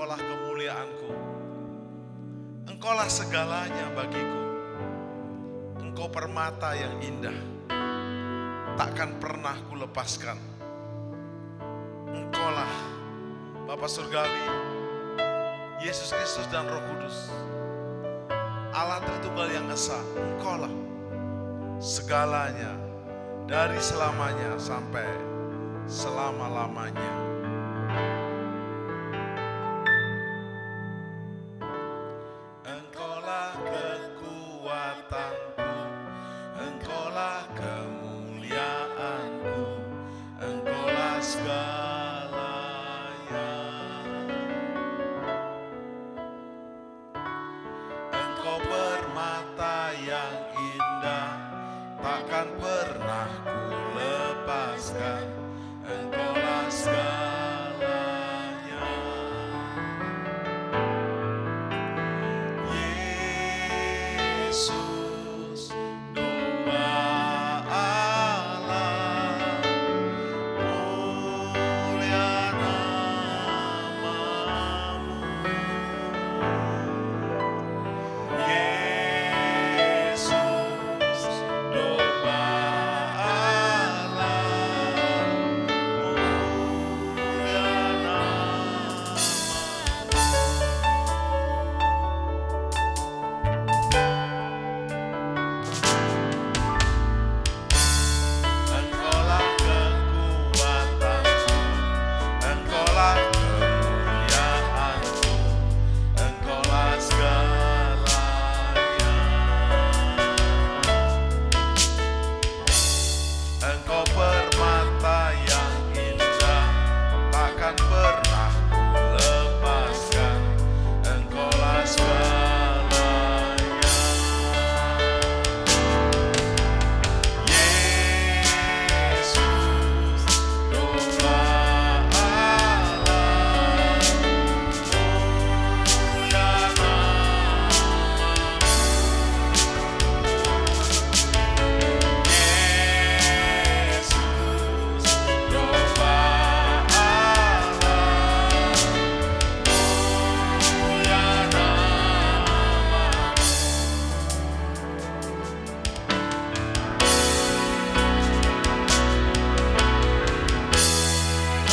Engkaulah kemuliaanku. Engkaulah segalanya bagiku. Engkau permata yang indah, takkan pernah kulepaskan. Engkaulah Bapa Surgawi, Yesus Kristus dan Roh Kudus, Allah Tritunggal yang Esa. Engkaulah segalanya, dari selamanya sampai selama-lamanya. Engkaulah kekuatanku, Engkaulah kemuliaanku, Engkaulah segalanya. Engkau permata yang indah, takkan pernah ku lepaskan. Engkaulah segalanya. Yesus, domba Allah, mulia namamu. Yesus, domba Allah, mulia namamu. Engkaulah kekuatanku, Engkaulah kemuliaanku, Engkaulah segalanya. Engkau permata yang indah, takkan pernah ku lepaskan. Engkaulah segalanya. Yesus, domba Allah, mulia namamu. Yesus, domba Allah, mulia namamu.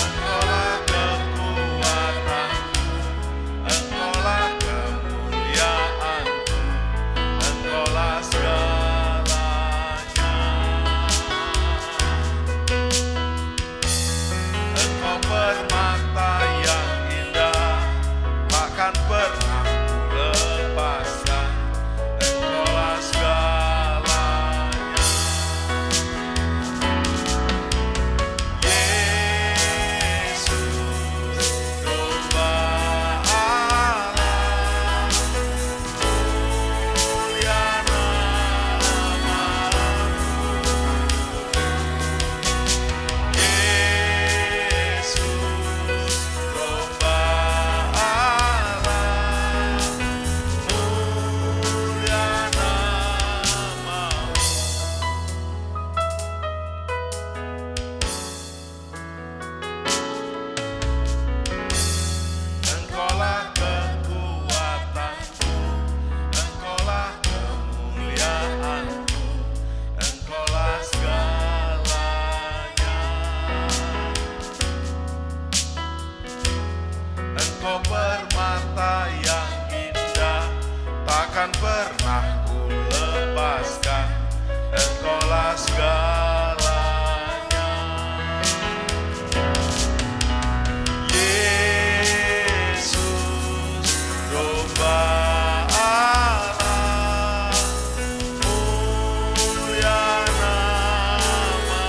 Engkaulah kekuatanku, Engkaulah kemuliaanku, Engkaulah segalanya. Engkau permata yang indah, takkan pernah ku lepaskan. Engkaulah segalanya. Yesus, domba Allah, mulia namamu. Yesus, domba Allah, mulia namamu. Engkaulah kekuatanku, Engkaulah kemuliaanku, Engkaulah segalanya. Engkau permata yang indah, takkan pernah ku lepaskan. Engkaulah segalanya. Yesus, domba Allah, mulia namamu.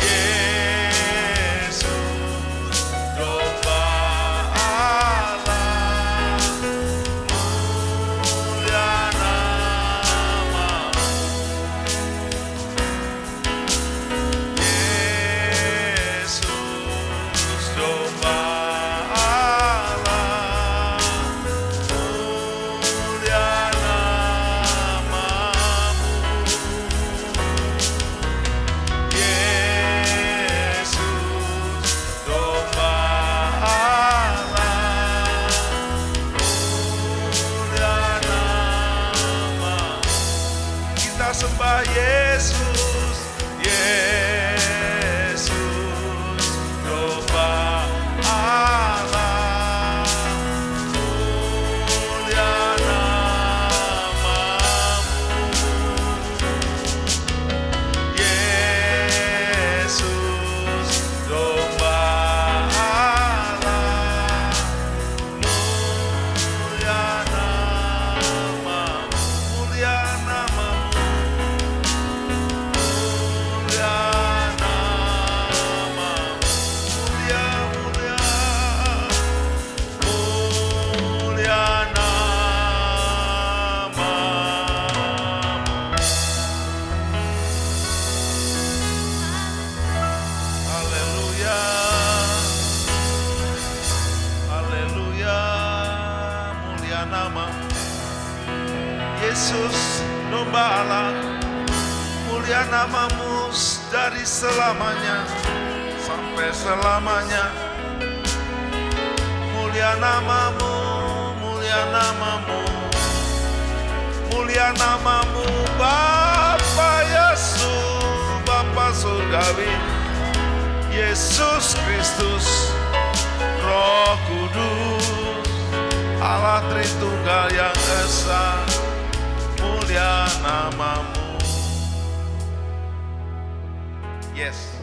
Yesus, domba Allah, Yesus, domba Allah, mulia namamu dari selamanya sampai selamanya. Mulia namamu, mulia namamu, mulia namamu, Bapa Yesus, Bapa Surgawi, Yesus Kristus, Roh Kudus, Allah Tritunggal yang Esa, mulia namamu. Yes.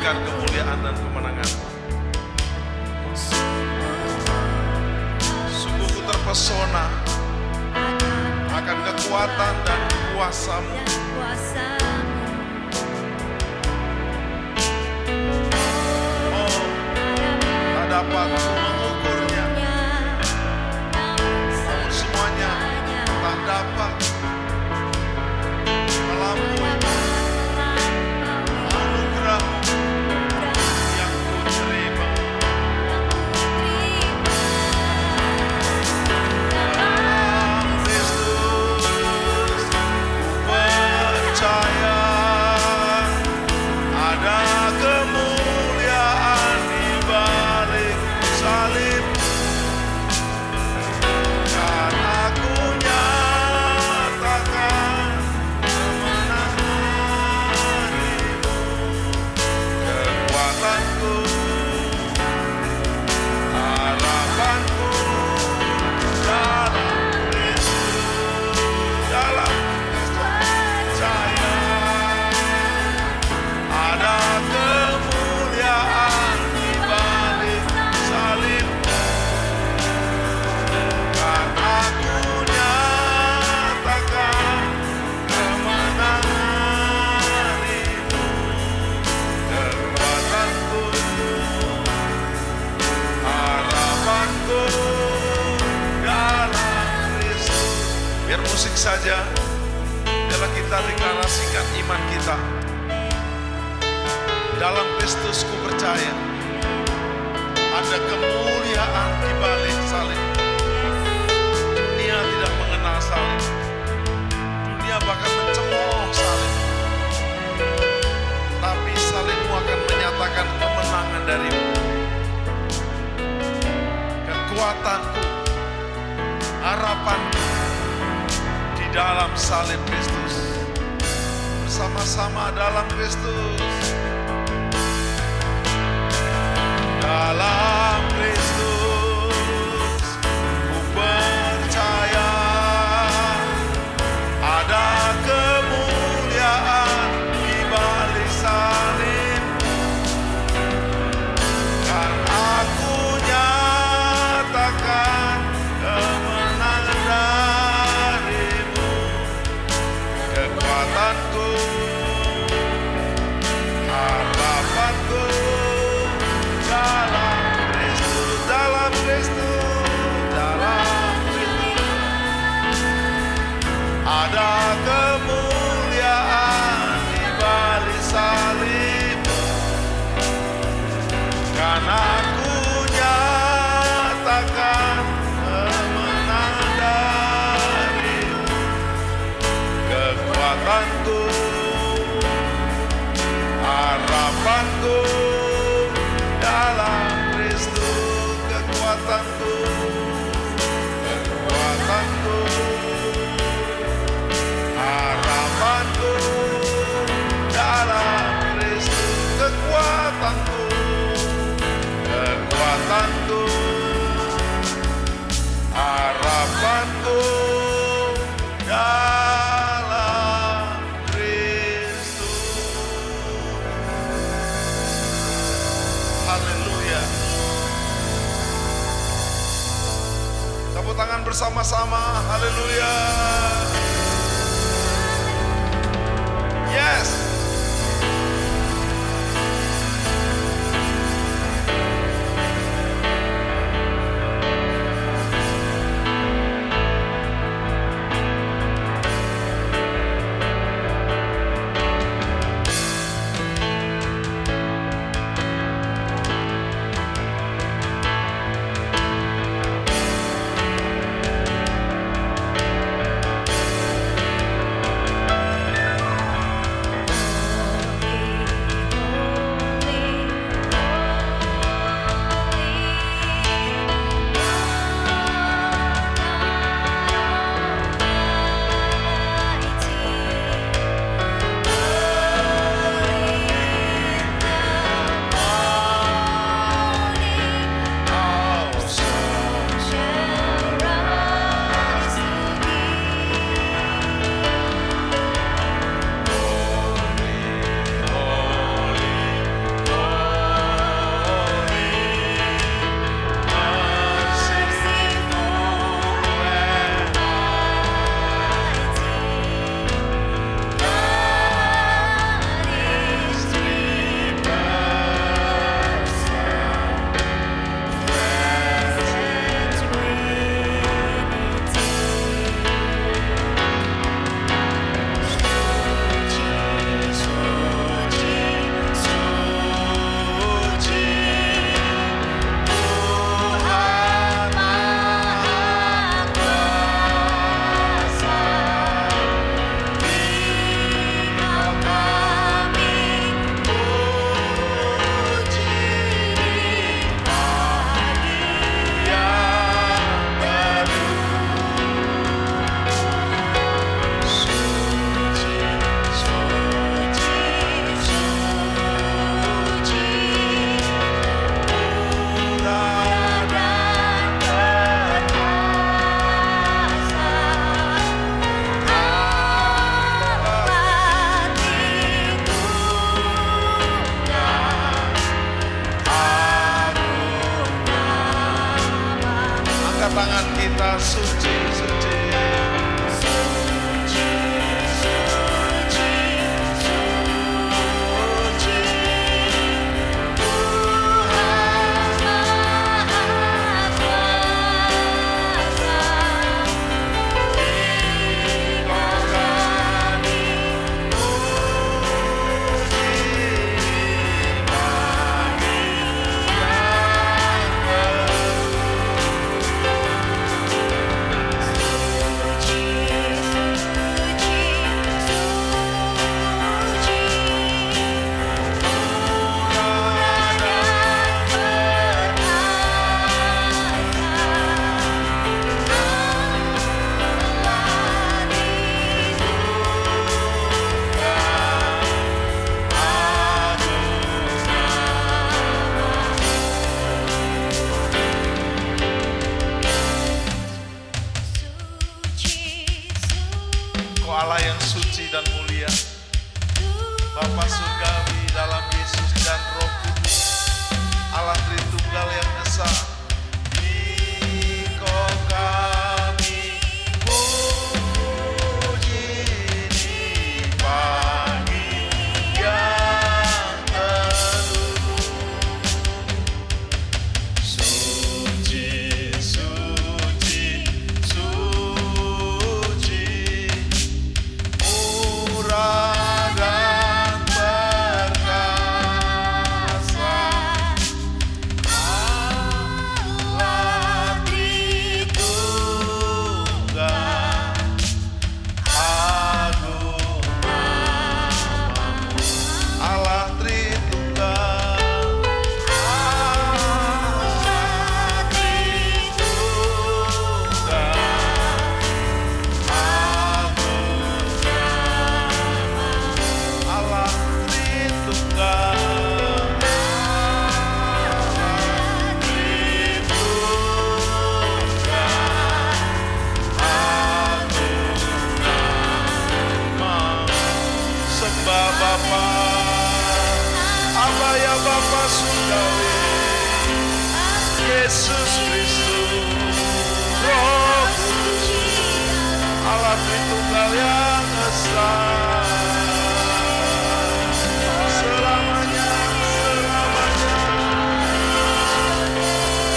Kemuliaan dan kemenangan. Sungguh ku terpesona akan kekuatan dan kuasa-Mu. Oh, tak dapat mengukurnya, namun semuanya tak dapat melampaui anugerah-Mu. Musik saja, biarlah kita deklarasikan iman kita. Dalam Kristus ku percaya ada kemuliaan di balik salib. Dunia tidak mengenal salib, bahkan mencemooh salib. Tapi salibmu akan menyatakan kemenangan darimu. Kekuatanku, harapanku di dalam salib Kristus. Bersama-sama dalam Kristus. Dalam Kristus ku percaya ada kemuliaan di balik salib. Kan aku nyatakan kemenangan darimu. Kekuatanku, harapanku dalam Kristus, dalam Kristus, dalam Kristus. Ada kemuliaan di balik salib. Kan aku nyatakan kemenangan darimu. Kekuatanku, harapanku dalam Kristus. Kekuatanku, kekuatanku, harapanku dalam Kristus. Kekuatanku, kekuatanku, harapanku dalam Kristus. Haleluya. Tepuk tangan bersama-sama. Haleluya. Yes. Tangan kita suci, suci. Suci, suci, suci. Tuhan Maha Kuasa. Engkau kami puji bagi yang Bapa Surgawi, Yesus Kristus, Roh Kudus, Allah Tritunggal yang esa, selamanya, selamanya.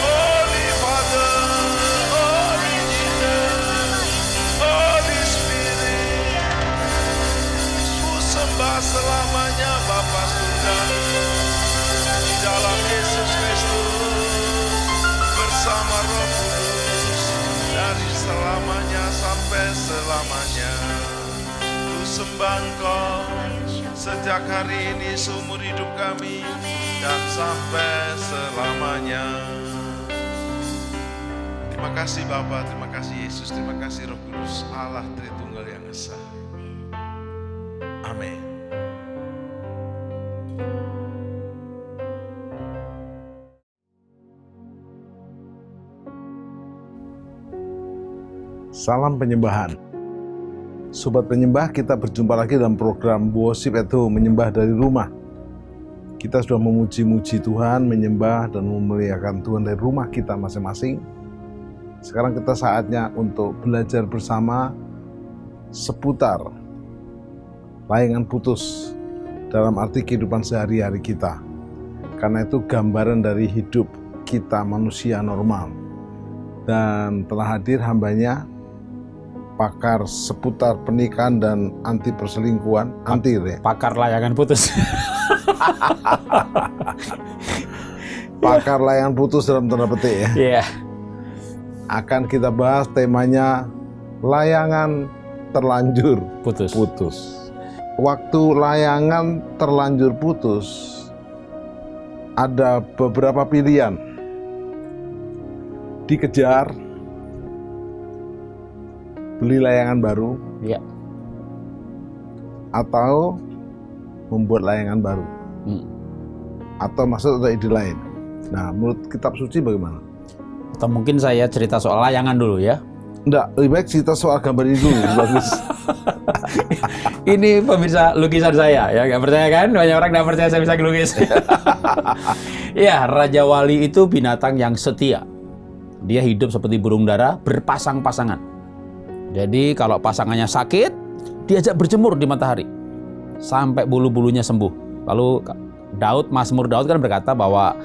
Holy Father, Holy Jesus, Holy Spirit, ku sembah selamanya Bapa Surgawi, di dalam Yesus Kristus, bersama Roh Kudus, dari selamanya sampai selamanya. Ku sembah Engkau sejak hari ini seumur hidup kami dan sampai selamanya. Terima kasih Bapa, terima kasih Yesus, terima kasih Roh Kudus, Allah Tritunggal yang esa. Amin. Salam penyembahan. Sobat penyembah, kita berjumpa lagi dalam program Worship at Home, menyembah dari rumah. Kita sudah memuji-muji Tuhan, menyembah dan memuliakan Tuhan dari rumah kita masing-masing. Sekarang kita saatnya untuk belajar bersama seputar layangan putus dalam arti kehidupan sehari-hari kita. Karena itu gambaran dari hidup kita manusia normal. Dan telah hadir hambanya, pakar seputar pernikahan dan anti perselingkuhan, pakar layangan putus. Pakar layangan putus dalam tanda petik ya. Iya. Akan kita bahas temanya layangan terlanjur putus. Waktu layangan terlanjur putus, ada beberapa pilihan. Dikejar, beli layangan baru, ya, atau membuat layangan baru, atau masuk atau ide lain. Nah, menurut kitab suci bagaimana? Atau mungkin saya cerita soal layangan dulu ya. Enggak, lebih baik cerita soal gambar ini dulu. Bagus. Ini pemirsa lukisan saya, ya nggak percaya kan? Banyak orang nggak percaya saya bisa ngelukis. Ya, Raja Wali itu binatang yang setia. Dia hidup seperti burung dara, berpasang-pasangan. Jadi kalau pasangannya sakit, diajak berjemur di matahari sampai bulu-bulunya sembuh. Lalu Mazmur Daud kan berkata bahwa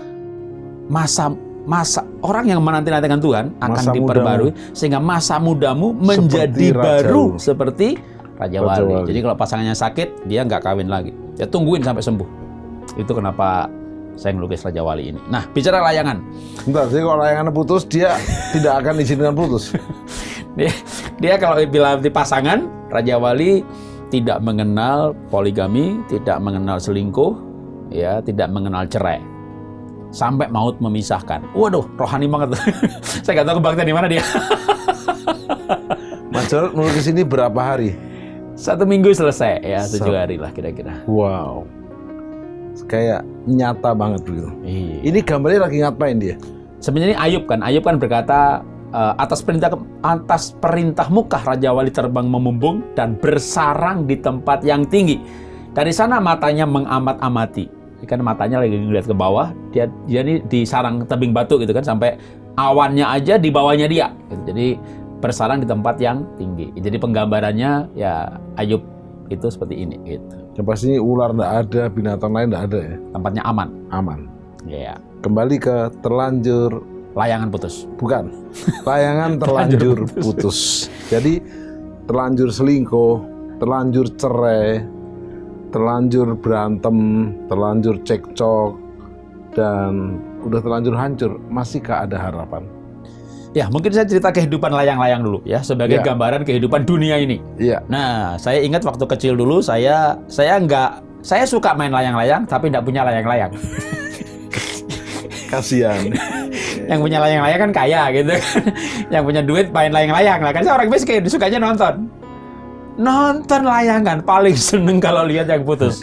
masa orang yang menanti-nantikan Tuhan akan diperbarui sehingga masa mudamu menjadi baru seperti Raja Wali. Jadi kalau pasangannya sakit, dia nggak kawin lagi. Dia tungguin sampai sembuh. Itu kenapa saya ngelukis Raja Wali ini. Nah, bicara layangan. Bentar, jadi kalau layangannya putus, dia tidak akan izinkan putus. Dia kalau bila di pasangan, Raja Wali tidak mengenal poligami, tidak mengenal selingkuh, ya, tidak mengenal cerai. Sampai maut memisahkan. Waduh, rohani banget. Saya nggak tahu kebaktian di mana dia. Mas Jarod melukis ini berapa hari? 1 minggu selesai, ya 7 hari lah kira-kira. Wow, kayak nyata banget begitu. Iya. Ini gambarnya lagi ngapain dia? Sebenarnya Ayub kan berkata, atas perintahmu kah Raja Wali terbang memumbung dan bersarang di tempat yang tinggi. Dari sana matanya mengamat-amati. Kan matanya lagi ngeliat ke bawah, dia ini di sarang tebing batu gitu kan, sampai awannya aja di bawahnya dia. Gitu. Jadi bersarang di tempat yang tinggi. Jadi penggambarannya ya Ayub itu seperti ini gitu. Yang pasti ular nggak ada, binatang lain nggak ada ya. Tempatnya aman. Ya. Kembali ke terlanjur layangan putus. Bukan. Layangan terlanjur putus. Jadi terlanjur selingkuh, terlanjur cerai, terlanjur berantem, terlanjur cekcok, dan udah terlanjur hancur. Masihkah ada harapan? Ya, mungkin saya cerita kehidupan layang-layang dulu ya, sebagai gambaran kehidupan dunia ini. Iya. Nah, saya ingat waktu kecil dulu saya suka main layang-layang tapi nggak punya layang-layang. Kasihan. Yang punya layang-layang kan kaya gitu kan. Yang punya duit main layang-layang. Nah, kan saya orang miskin, sukanya nonton. Nonton layangan, paling seneng kalau lihat yang putus.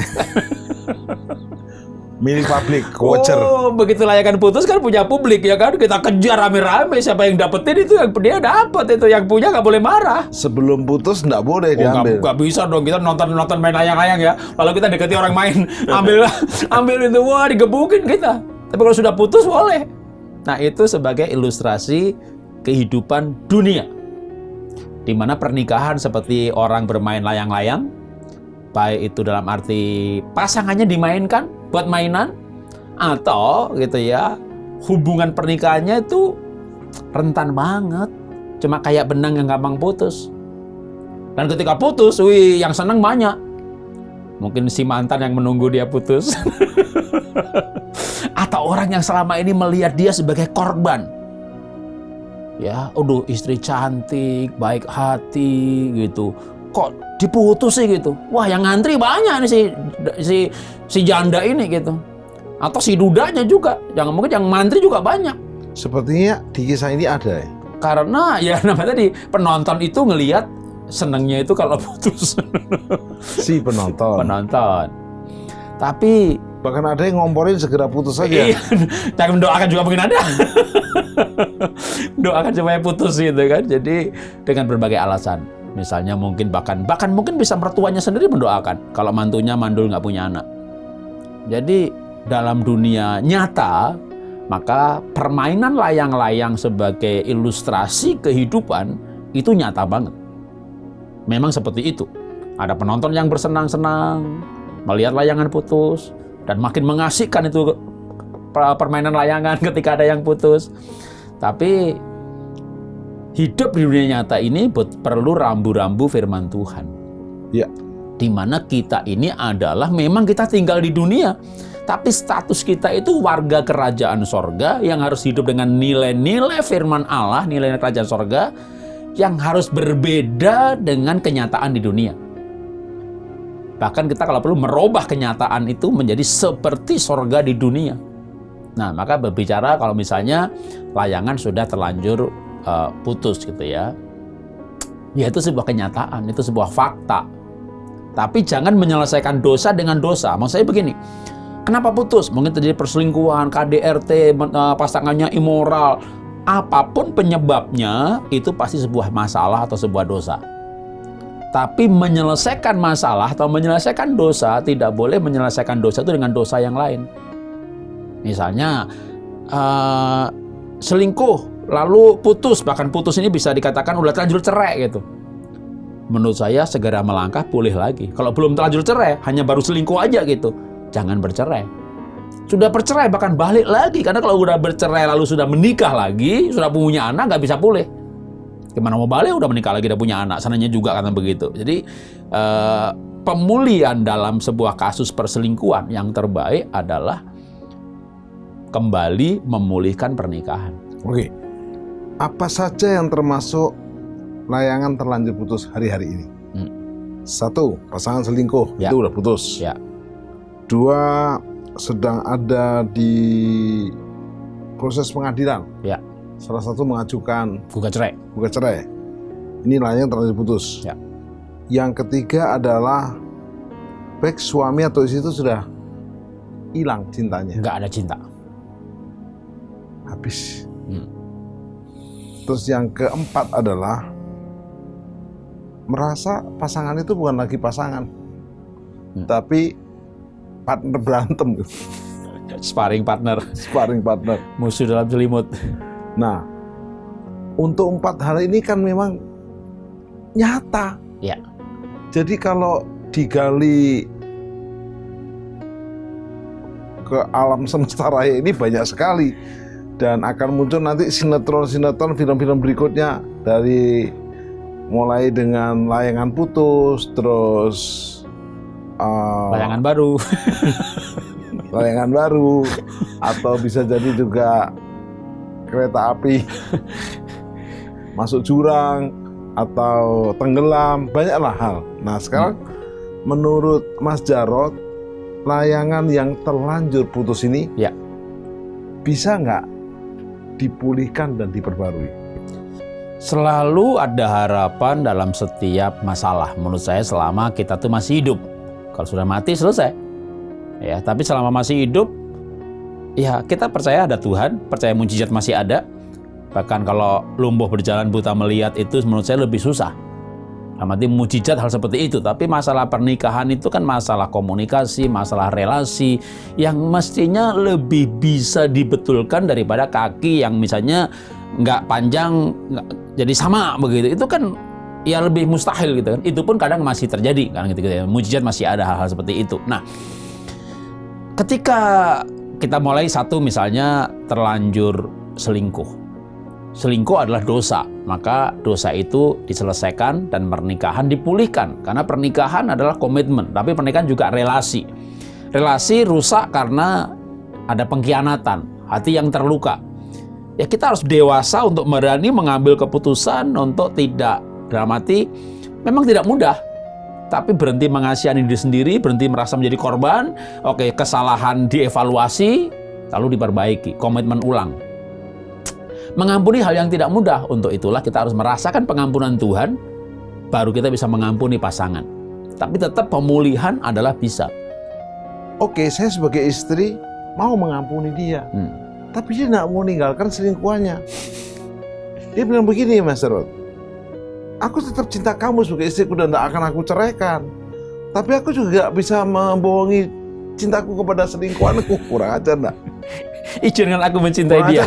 Milik publik, voucher. Oh, begitu layangan putus kan punya publik ya kan. Kita kejar rame-rame, siapa yang dapetin itu yang dia dapat itu, yang punya nggak boleh marah. Sebelum putus nggak boleh Oh, diambil. nggak bisa dong, kita nonton main layang-layang ya. Lalu kita deketi orang main, ambil itu, wah digebukin kita. Tapi kalau sudah putus boleh. Nah itu sebagai ilustrasi kehidupan dunia, di mana pernikahan seperti orang bermain layang-layang, baik itu dalam arti pasangannya dimainkan buat mainan, atau gitu ya, hubungan pernikahannya itu rentan banget, cuma kayak benang yang gampang putus. Dan ketika putus, wih, yang seneng banyak. Mungkin si mantan yang menunggu dia putus. Atau orang yang selama ini melihat dia sebagai korban. Ya, aduh istri cantik, baik hati gitu. Kok diputus sih gitu? Wah, yang ngantri banyak nih si janda ini gitu. Atau si dudanya juga. Jangan mungkin yang mantri juga banyak. Sepertinya di kisah ini ada ya. Karena ya namanya tadi penonton itu ngelihat senengnya itu kalau putus. Si penonton. Tapi Bahkan ada yang ngomporin segera putus saja. iya, jangan mendoakan juga mungkin ada. Doakan supaya putus gitu kan. Jadi dengan berbagai alasan. Misalnya mungkin bahkan mungkin bisa mertuanya sendiri mendoakan kalau mantunya mandul nggak punya anak. Jadi dalam dunia nyata, maka permainan layang-layang sebagai ilustrasi kehidupan itu nyata banget. Memang seperti itu. Ada penonton yang bersenang-senang melihat layangan putus, dan makin mengasihkan itu permainan layangan ketika ada yang putus. Tapi hidup di dunia nyata ini perlu rambu-rambu firman Tuhan. Ya. Di mana kita ini adalah memang kita tinggal di dunia, tapi status kita itu warga kerajaan sorga yang harus hidup dengan nilai-nilai firman Allah, nilai kerajaan sorga yang harus berbeda dengan kenyataan di dunia. Bahkan kita kalau perlu merubah kenyataan itu menjadi seperti sorga di dunia. Nah, maka berbicara kalau misalnya layangan sudah terlanjur putus gitu ya. Ya itu sebuah kenyataan, itu sebuah fakta. Tapi jangan menyelesaikan dosa dengan dosa. Maksud saya begini, kenapa putus? Mungkin terjadi perselingkuhan, KDRT, pasangannya immoral. Apapun penyebabnya, itu pasti sebuah masalah atau sebuah dosa. Tapi menyelesaikan masalah atau menyelesaikan dosa, tidak boleh menyelesaikan dosa itu dengan dosa yang lain. Misalnya selingkuh, lalu putus, bahkan putus ini bisa dikatakan udah terlanjur cerai gitu. Menurut saya segera melangkah pulih lagi. Kalau belum terlanjur cerai, hanya baru selingkuh aja gitu, jangan bercerai. Sudah bercerai bahkan balik lagi, karena kalau udah bercerai lalu sudah menikah lagi, sudah punya anak, nggak bisa pulih. Gimana mau balik, udah menikah lagi, udah punya anak, sananya juga karena begitu. Jadi pemulihan dalam sebuah kasus perselingkuhan yang terbaik adalah kembali memulihkan pernikahan. Oke. Apa saja yang termasuk layangan terlanjur putus hari-hari ini? 1, pasangan selingkuh, Ya. itu udah putus. Ya. 2, sedang ada di proses pengadilan. Ya. Salah satu mengajukan Gugat cerai. gugat cerai. Ini layangan terlanjur putus. Ya. Yang ketiga adalah baik suami atau istri itu sudah hilang cintanya, Nggak ada cinta. habis. Terus yang keempat adalah merasa pasangan itu bukan lagi pasangan, tapi partner berantem, Sparring partner, sparring partner. musuh dalam selimut. Nah, untuk 4 hal ini kan memang nyata. Ya. Jadi kalau digali ke alam semesta raya ini banyak sekali. Dan akan muncul nanti sinetron-sinetron, film-film berikutnya, dari mulai dengan layangan putus, terus Layangan baru. layangan baru, atau bisa jadi juga kereta api masuk jurang atau tenggelam, banyaklah hal. Nah sekarang menurut Mas Jarod, layangan yang terlanjur putus ini Ya. bisa nggak dipulihkan dan diperbarui? Selalu ada harapan dalam setiap masalah. Menurut saya selama kita tuh masih hidup. Kalau sudah mati selesai. Ya, tapi selama masih hidup, ya kita percaya ada Tuhan, percaya mujizat masih ada. Bahkan kalau lumpuh berjalan, buta melihat, itu menurut saya lebih susah. Artinya mujizat hal seperti itu. Tapi masalah pernikahan itu kan masalah komunikasi, masalah relasi yang mestinya lebih bisa dibetulkan daripada kaki yang misalnya nggak panjang, jadi sama begitu. Itu kan ya lebih mustahil gitu kan. Itu pun kadang masih terjadi kan gitu ya. Mujizat masih ada hal-hal seperti itu. Nah, ketika kita mulai satu misalnya terlanjur selingkuh. Selingkuh adalah dosa, maka dosa itu diselesaikan dan pernikahan dipulihkan. Karena pernikahan adalah komitmen, tapi pernikahan juga relasi. Relasi rusak karena ada pengkhianatan, hati yang terluka. Ya kita harus dewasa untuk berani mengambil keputusan untuk tidak, dalam arti memang tidak mudah, tapi berhenti mengasihani diri sendiri, berhenti merasa menjadi korban. Oke, kesalahan dievaluasi, lalu diperbaiki, komitmen ulang. Mengampuni hal yang tidak mudah. Untuk itulah kita harus merasakan pengampunan Tuhan, baru kita bisa mengampuni pasangan. Tapi tetap pemulihan adalah bisa. Oke, saya sebagai istri mau mengampuni dia, tapi dia tidak mau meninggalkan selingkuhannya. Dia bilang begini, Mas Rod, aku tetap cinta kamu sebagai istriku dan tidak akan aku ceraikan. Tapi aku juga bisa membohongi cintaku kepada selingkuhanku. Kurang ajar enggak? Izinkan aku mencintai dia.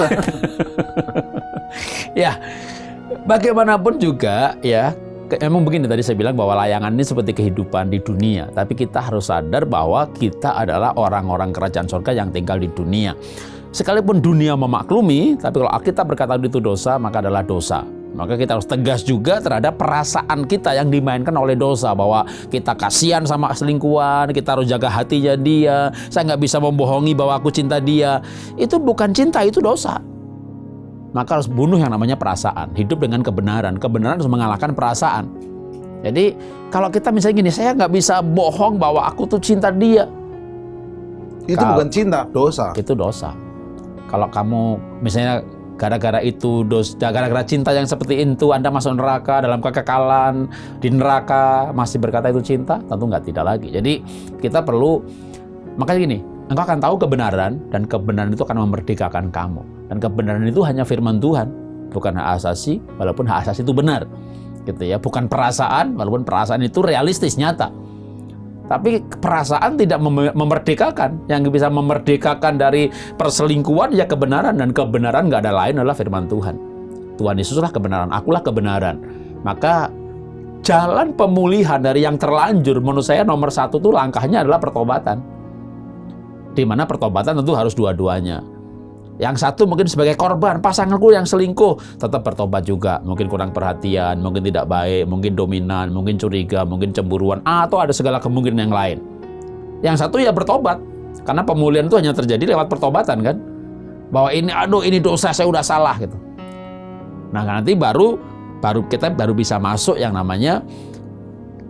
Ya, bagaimanapun juga ya, emang begini tadi saya bilang bahwa layangan ini seperti kehidupan di dunia. Tapi kita harus sadar bahwa kita adalah orang-orang kerajaan surga yang tinggal di dunia. Sekalipun dunia memaklumi, tapi kalau Alkitab berkata itu dosa, maka adalah dosa. Maka kita harus tegas juga terhadap perasaan kita yang dimainkan oleh dosa. Bahwa kita kasihan sama selingkuhan, kita harus jaga hatinya dia. Saya nggak bisa membohongi bahwa aku cinta dia. Itu bukan cinta, itu dosa. Maka harus bunuh yang namanya perasaan. Hidup dengan kebenaran. Kebenaran harus mengalahkan perasaan. Jadi kalau kita misalnya gini, saya nggak bisa bohong bahwa aku tuh cinta dia. Itu bukan cinta, dosa. Itu dosa. Kalau kamu misalnya gara-gara itu gara-gara cinta yang seperti itu Anda masuk neraka, dalam kekekalan di neraka masih berkata itu cinta, tentu tidak lagi. Jadi kita perlu, makanya gini, engkau akan tahu kebenaran dan kebenaran itu akan memerdekakan kamu. Dan kebenaran itu hanya firman Tuhan, bukan hak asasi, walaupun hak asasi itu benar, gitu ya. Bukan perasaan, walaupun perasaan itu realistis, nyata. Tapi perasaan tidak memerdekakan. Yang bisa memerdekakan dari perselingkuhan ya kebenaran. Dan kebenaran nggak ada lain adalah firman Tuhan. Tuhan Yesuslah kebenaran, akulah kebenaran. Maka jalan pemulihan dari yang terlanjur menurut saya nomor satu tuh langkahnya adalah pertobatan. Di mana pertobatan tentu harus dua-duanya. Yang satu mungkin sebagai korban, pasanganku yang selingkuh, tetap bertobat juga. Mungkin kurang perhatian, mungkin tidak baik, mungkin dominan, mungkin curiga, mungkin cemburuan, atau ada segala kemungkinan yang lain. Yang satu ya bertobat, karena pemulihan itu hanya terjadi lewat pertobatan kan. Bahwa ini dosa, saya udah salah gitu. Nah nanti baru kita bisa masuk yang namanya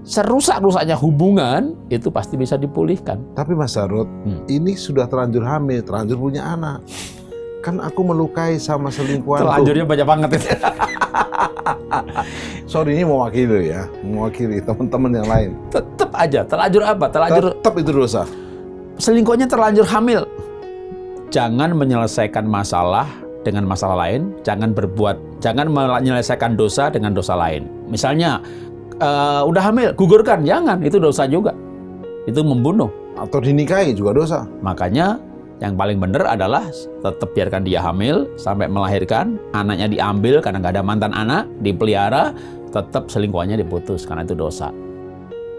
serusak-rusaknya hubungan, itu pasti bisa dipulihkan. Tapi Mas Jarod, ini sudah terlanjur hamil, terlanjur punya anak. Kan aku melukai sama selingkuhanku. Terlanjurnya banyak banget itu. Sorry, ini mewakili teman-teman yang lain. Tetap aja, terlanjur apa? Tetap itu dosa. Selingkuhnya terlanjur hamil. Jangan menyelesaikan masalah dengan masalah lain. Jangan menyelesaikan dosa dengan dosa lain. Misalnya, udah hamil, gugurkan. Jangan, itu dosa juga. Itu membunuh. Atau dinikahi juga dosa. Makanya, yang paling benar adalah tetap biarkan dia hamil sampai melahirkan, anaknya diambil karena nggak ada mantan anak, dipelihara, tetap selingkuhannya diputus karena itu dosa.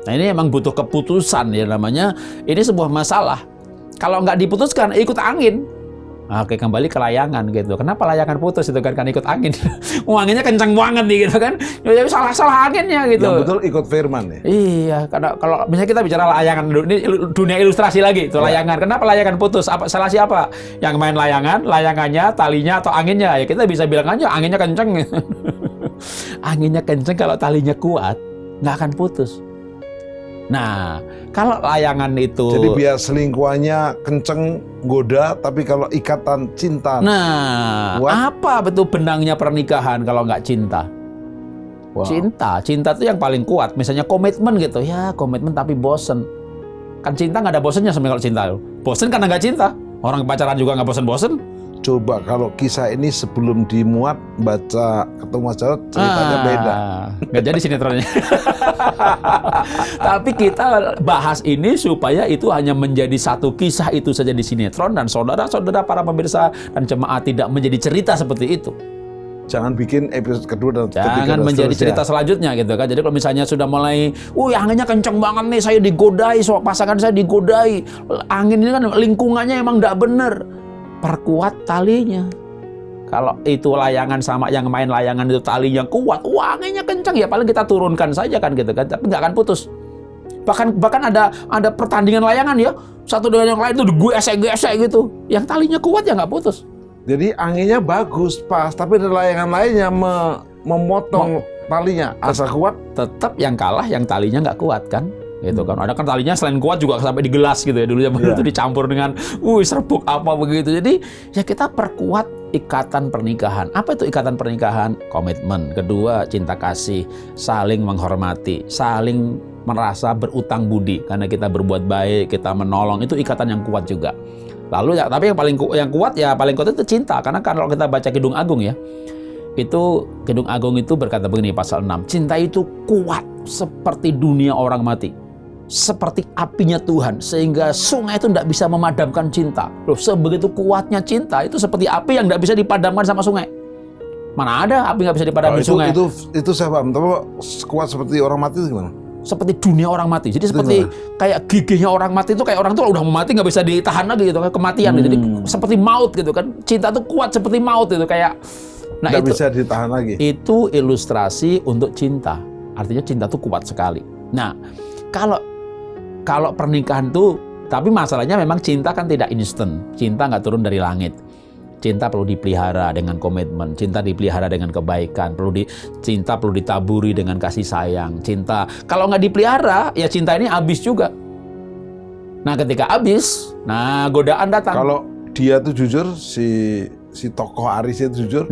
Nah ini emang butuh keputusan ya namanya. Ini sebuah masalah. Kalau nggak diputuskan ikut angin. Oke, kembali ke layangan gitu. Kenapa layangan putus itu kan ikut angin? Anginnya kencang banget nih gitu kan. Ya salah anginnya gitu. Yang betul ikut firman ya. Iya, karena kalau misalnya kita bicara layangan, ini dunia ilustrasi lagi itu layangan. Kenapa layangan putus? Salah siapa? Yang main layangannya, talinya atau anginnya? Ya kita bisa bilang aja anginnya kencang. Anginnya kencang kalau talinya kuat, nggak akan putus. Nah, kalau layangan itu... Jadi biar selingkuhannya kenceng, goda, tapi kalau ikatan cinta... Nah, apa betul benangnya pernikahan kalau nggak cinta? Wow. Cinta itu yang paling kuat. Misalnya komitmen gitu, ya komitmen tapi bosen. Kan cinta nggak ada bosennya sebenarnya kalau cinta. Bosen karena nggak cinta. Orang pacaran juga nggak bosen-bosen. Coba kalau kisah ini sebelum dimuat baca ketemu Mas Jarod ceritanya beda. Nggak jadi sinetronnya. Tapi kita bahas ini supaya itu hanya menjadi satu kisah itu saja di sinetron, dan saudara-saudara para pemirsa dan jemaat tidak menjadi cerita seperti itu. Jangan bikin episode kedua dan ketiga Jangan dan menjadi seterusnya. cerita selanjutnya gitu kan. Jadi kalau misalnya sudah mulai, anginnya kenceng banget nih, saya digodai, pasangan saya digodai. Angin ini kan lingkungannya emang nggak bener. Perkuat talinya. Kalau itu layangan sama yang main layangan itu talinya kuat, anginnya kenceng, ya paling kita turunkan saja kan gitu kan, tapi nggak akan putus. Bahkan ada pertandingan layangan ya, satu dengan yang lain tuh gue esek-gesek gitu. Yang talinya kuat ya nggak putus. Jadi anginnya bagus, pas, tapi ada layangan lainnya memotong talinya. Asa kuat, Tetap yang kalah yang talinya nggak kuat kan. Gitu kan. Ada kan talinya selain kuat juga sampai di gelas gitu ya. Dulu zaman itu dicampur dengan serbuk apa begitu. Jadi ya kita perkuat ikatan pernikahan. Apa itu ikatan pernikahan? Komitmen. Kedua, cinta kasih, saling menghormati, saling merasa berutang budi karena kita berbuat baik, kita menolong. Itu ikatan yang kuat juga. Lalu ya, tapi yang kuat itu cinta. Karena kalau kita baca Kidung Agung ya, itu Kidung Agung itu berkata begini pasal 6, cinta itu kuat seperti dunia orang mati, seperti apinya Tuhan, sehingga sungai itu tidak bisa memadamkan cinta. Loh, sebegitu kuatnya cinta itu seperti api yang tidak bisa dipadamkan sama sungai. Mana ada api nggak bisa dipadamkan sungai? Itu saya paham. Tapi kuat seperti orang mati itu gimana? Seperti dunia orang mati. Jadi seperti kayak gigihnya orang mati itu, kayak orang tuh udah mau mati nggak bisa ditahan lagi gitu kan, kematian gitu. Jadi seperti maut gitu kan. Cinta tuh kuat seperti maut itu kayak. Nah, nggak itu bisa ditahan lagi. Itu ilustrasi untuk cinta. Artinya cinta tuh kuat sekali. Nah, kalau pernikahan tuh, tapi masalahnya memang cinta kan tidak instan. Cinta nggak turun dari langit. Cinta perlu dipelihara dengan komitmen, cinta dipelihara dengan kebaikan, cinta perlu ditaburi dengan kasih sayang. Cinta, kalau nggak dipelihara, ya cinta ini habis juga. Nah, ketika habis, godaan datang. Kalau dia tuh jujur, si tokoh Aris itu jujur,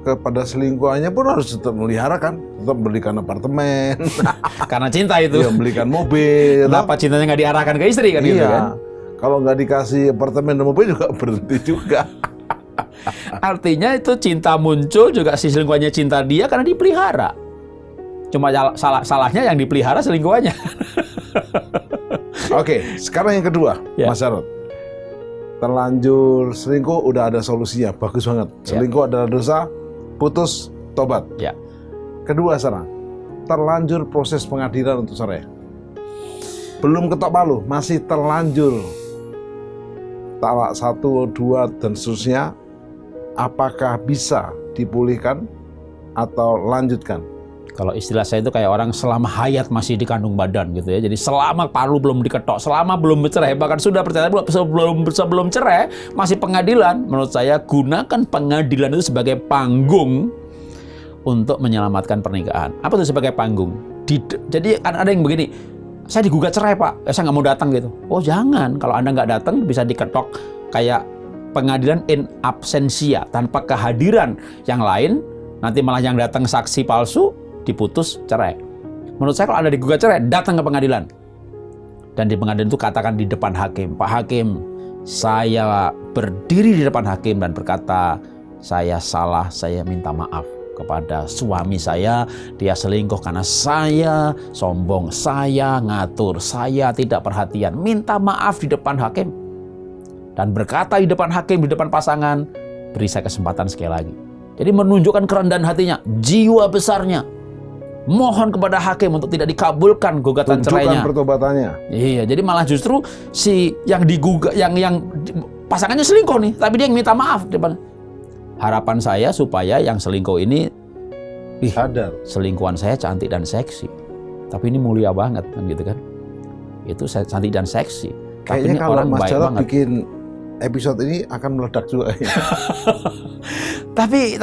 kepada selingkuhannya pun harus tetap melihara kan, tetap belikan apartemen. Karena cinta itu. Iya, belikan mobil. Kenapa cintanya nggak diarahkan ke istri kan? Iya. Gitu kan? Kalau nggak dikasih apartemen dan mobil juga berhenti juga. Artinya itu cinta muncul juga, si selingkuhannya cinta dia karena dipelihara. Cuma salahnya yang dipelihara selingkuhannya. Oke, sekarang yang kedua, Ya. Mas Jarod. Terlanjur selingkuh udah ada solusinya, bagus banget. Selingkuh adalah dosa, putus, tobat. Ya. Kedua sekarang, terlanjur proses pengadilan untuk cerai. Belum ketok palu, masih terlanjur talak 1, 2, dan seterusnya. Apakah bisa dipulihkan atau lanjutkan? Kalau istilah saya itu kayak orang selama hayat masih di kandung badan gitu ya. Jadi selama palu belum diketok, selama belum bercerai, bahkan sudah bercerai, sebelum cerai masih pengadilan. Menurut saya gunakan pengadilan itu sebagai panggung untuk menyelamatkan pernikahan. Apa itu sebagai panggung? Jadi ada yang begini, saya digugat cerai Pak, saya nggak mau datang gitu. Oh jangan, kalau Anda nggak datang bisa diketok kayak pengadilan in absentia, tanpa kehadiran yang lain, nanti malah yang datang saksi palsu, diputus cerai. Menurut saya kalau Anda digugat cerai, datang ke pengadilan. Dan di pengadilan itu katakan di depan hakim, Pak Hakim, saya berdiri di depan hakim dan berkata, saya salah, saya minta maaf kepada suami saya, dia selingkuh karena saya sombong, saya ngatur, saya tidak perhatian, minta maaf di depan hakim. Dan berkata di depan hakim, di depan pasangan, beri saya kesempatan sekali lagi. Jadi menunjukkan kerendahan hatinya, jiwa besarnya. Mohon kepada hakim untuk tidak dikabulkan gugatan cerainya. Tunjukkan pertobatannya. Iya, jadi malah justru si yang digugat, yang pasangannya selingkuh nih, tapi dia yang minta maaf di depan. Harapan saya supaya yang selingkuh ini, Sadar. selingkuhan saya cantik dan seksi, tapi ini mulia banget kan gitu kan. Itu cantik dan seksi. Tapi Kayaknya ini kalau orang Mas baik Jarod banget. bikin episode ini akan meledak juga. Tapi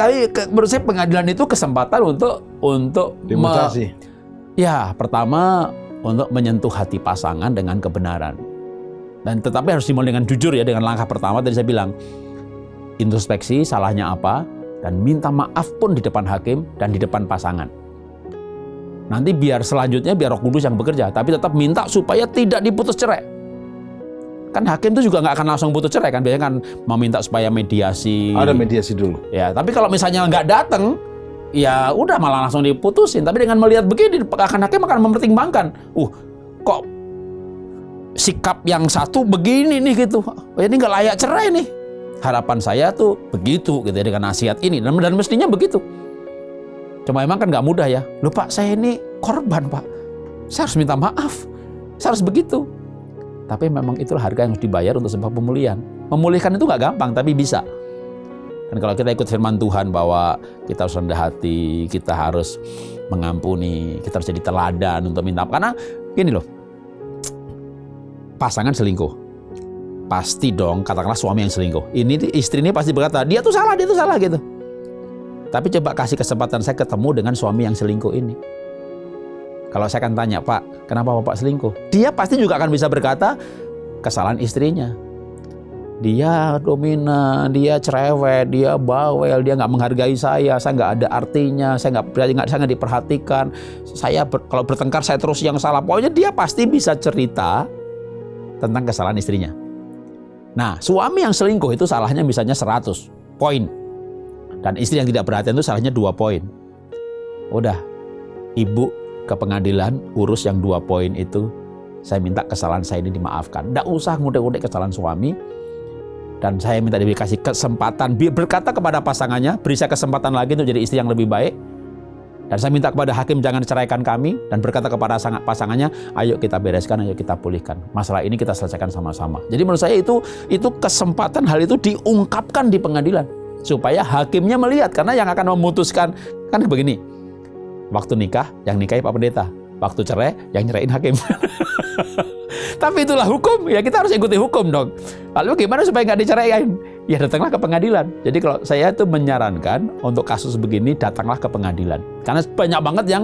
menurut saya pengadilan itu kesempatan untuk Demonstrasi. ya pertama untuk menyentuh hati pasangan dengan kebenaran. Dan tetapi harus dimulai dengan jujur ya, dengan langkah pertama tadi saya bilang introspeksi salahnya apa dan minta maaf pun di depan hakim dan di depan pasangan. Nanti biar selanjutnya biar Roh Kudus yang bekerja, tapi tetap minta supaya tidak diputus cerai. Kan hakim itu juga nggak akan langsung putus cerai kan, biasanya kan meminta supaya mediasi. Ada mediasi dulu. Ya, tapi kalau misalnya nggak datang, ya udah malah langsung diputusin. Tapi dengan melihat begini, hakim akan mempertimbangkan, kok sikap yang satu begini nih gitu, ini nggak layak cerai nih. Harapan saya tuh begitu gitu ya, dengan nasihat ini, dan mestinya begitu. Cuma emang kan nggak mudah ya. Loh Pak, saya ini korban Pak, saya harus minta maaf, saya harus begitu. Tapi memang itulah harga yang harus dibayar untuk sebuah pemulihan. Memulihkan itu nggak gampang, tapi bisa. Dan kalau kita ikut firman Tuhan bahwa kita harus rendah hati, kita harus mengampuni, kita harus jadi teladan untuk minta. Karena gini loh, pasangan selingkuh, pasti dong katakanlah suami yang selingkuh. Ini istri ini pasti berkata, dia tuh salah gitu. Tapi coba kasih kesempatan saya ketemu dengan suami yang selingkuh ini. Kalau saya akan tanya, Pak, kenapa Bapak selingkuh? Dia pasti juga akan bisa berkata, kesalahan istrinya. Dia dominan, dia cerewet, dia bawel, dia nggak menghargai saya nggak ada artinya, saya nggak diperhatikan. Kalau bertengkar saya terus yang salah. Pokoknya dia pasti bisa cerita tentang kesalahan istrinya. Nah, suami yang selingkuh itu salahnya misalnya 100 poin. Dan istri yang tidak perhatian itu salahnya 2 poin. Udah, ibu ke pengadilan urus yang 2 poin itu, saya minta kesalahan saya ini dimaafkan. Nggak usah ngudek-ngudek kesalahan suami. Dan saya minta dikasih kesempatan berkata kepada pasangannya, beri saya kesempatan lagi untuk jadi istri yang lebih baik. Dan saya minta kepada hakim jangan ceraikan kami, dan berkata kepada pasangannya, ayo kita bereskan, ayo kita pulihkan. Masalah ini kita selesaikan sama-sama. Jadi menurut saya itu kesempatan hal itu diungkapkan di pengadilan supaya hakimnya melihat, karena yang akan memutuskan kan begini. Waktu nikah, yang nikahi Pak Pendeta. Waktu cerai, yang nyerain hakim. Tapi itulah hukum, ya kita harus ikuti hukum dong. Lalu gimana supaya nggak diceraikan? Ya datanglah ke pengadilan. Jadi kalau saya itu menyarankan untuk kasus begini, datanglah ke pengadilan. Karena banyak banget yang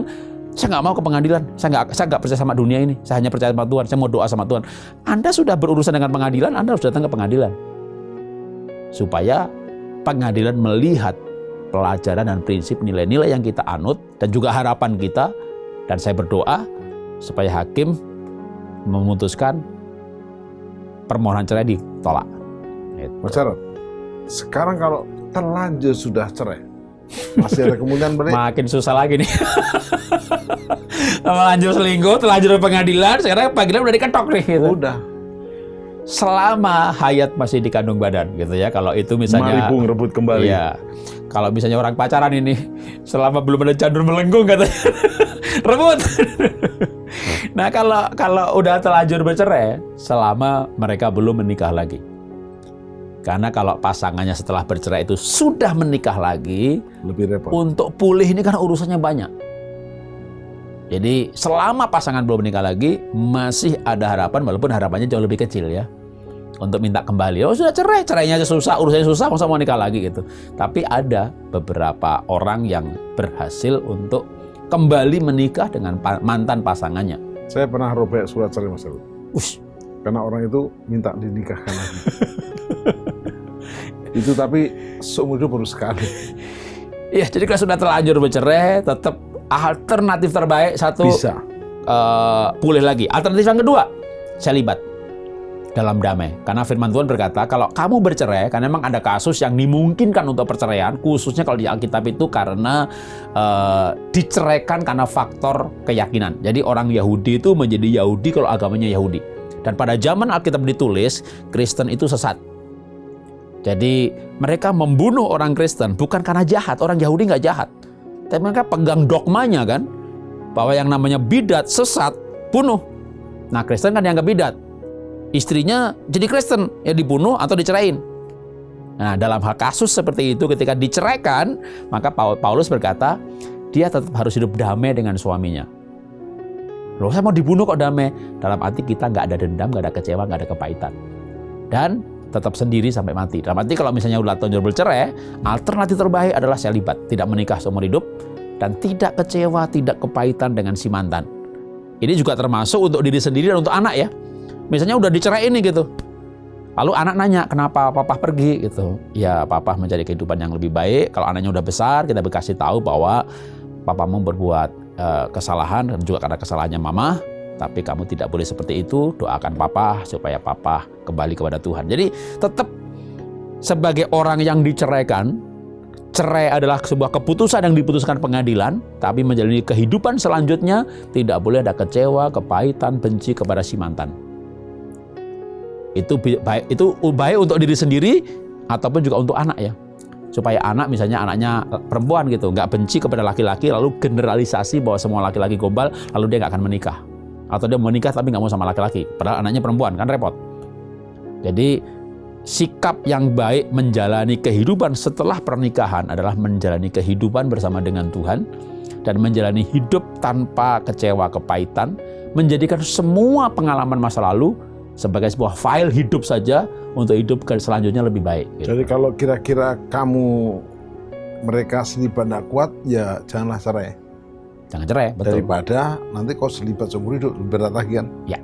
saya nggak mau ke pengadilan, saya nggak percaya sama dunia ini, saya hanya percaya sama Tuhan, saya mau doa sama Tuhan. Anda sudah berurusan dengan pengadilan, Anda harus datang ke pengadilan. Supaya pengadilan melihat pelajaran dan prinsip nilai-nilai yang kita anut dan juga harapan kita, dan saya berdoa supaya hakim memutuskan permohonan cerai ditolak. Mas Jarod, sekarang kalau terlanjur sudah cerai, masih ada kemungkinan balik? Makin susah lagi nih. Terlanjur selingkuh, terlanjur pengadilan, sekarang panggilan udah diketok nih gitu. Udah. Selama hayat masih di kandung badan gitu ya. Kalau itu misalnya Maribung rebut kembali. Iya. Kalau misalnya orang pacaran ini selama belum ada janur melengkung katanya. Rebut. Nah, kalau udah terlanjur bercerai selama mereka belum menikah lagi. Karena kalau pasangannya setelah bercerai itu sudah menikah lagi, lebih repot. Untuk pulih ini kan urusannya banyak. Jadi selama pasangan belum menikah lagi, masih ada harapan, walaupun harapannya jauh lebih kecil ya, untuk minta kembali. Oh sudah cerai, cerainya aja susah, urusannya susah, masa mau nikah lagi gitu. Tapi ada beberapa orang yang berhasil untuk kembali menikah dengan mantan pasangannya. Saya pernah robek surat cerai Mas Jarod. Karena orang itu minta dinikahkan lagi. Itu tapi seumur hidup baru sekali. Iya, jadi kalau sudah terlanjur bercerai, tetap alternatif terbaik satu bisa pulih lagi. Alternatif yang kedua, celibat dalam damai. Karena firman Tuhan berkata, kalau kamu bercerai, karena memang ada kasus yang dimungkinkan untuk perceraian, khususnya kalau di Alkitab itu karena diceraikan karena faktor keyakinan. Jadi orang Yahudi itu menjadi Yahudi kalau agamanya Yahudi. Dan pada zaman Alkitab ditulis, Kristen itu sesat. Jadi mereka membunuh orang Kristen bukan karena jahat, orang Yahudi nggak jahat. Tapi mereka pegang dogmanya kan, bahwa yang namanya bidat, sesat, bunuh. Nah Kristen kan dianggap bidat. Istrinya jadi Kristen, ya dibunuh atau dicerain. Nah dalam hal kasus seperti itu ketika diceraikan, maka Paulus berkata, dia tetap harus hidup damai dengan suaminya. Loh saya mau dibunuh kok damai? Dalam arti kita nggak ada dendam, nggak ada kecewa, nggak ada kepahitan. Dan tetap sendiri sampai mati. Dalam arti kalau misalnya udah terlanjur bercerai, alternatif terbaik adalah selibat, tidak menikah seumur hidup, dan tidak kecewa, tidak kepahitan dengan si mantan. Ini juga termasuk untuk diri sendiri dan untuk anak ya. Misalnya udah diceraiin nih gitu, lalu anak nanya kenapa papa pergi gitu. Ya papa mencari kehidupan yang lebih baik. Kalau anaknya udah besar, kita kasih tahu bahwa papamu berbuat kesalahan dan juga karena kesalahannya mama, Tapi kamu tidak boleh seperti itu, doakan papa supaya papa kembali kepada Tuhan. Jadi tetap sebagai orang yang diceraikan, cerai adalah sebuah keputusan yang diputuskan pengadilan, tapi menjalani kehidupan selanjutnya tidak boleh ada kecewa, kepahitan, benci kepada si mantan. Itu baik untuk diri sendiri ataupun juga untuk anak ya. Supaya anak, misalnya anaknya perempuan gitu, nggak benci kepada laki-laki lalu generalisasi bahwa semua laki-laki gombal lalu dia nggak akan menikah. Atau dia menikah tapi nggak mau sama laki-laki, padahal anaknya perempuan, kan repot. Jadi sikap yang baik menjalani kehidupan setelah pernikahan adalah menjalani kehidupan bersama dengan Tuhan dan menjalani hidup tanpa kecewa, kepahitan, menjadikan semua pengalaman masa lalu sebagai sebuah file hidup saja untuk hidup selanjutnya lebih baik. Gitu. Jadi kalau kira-kira mereka selibat tidak kuat, ya janganlah cerai. Jangan cerai, betul. Daripada nanti kau selibat seumur hidup, berat lagi kan? Ya.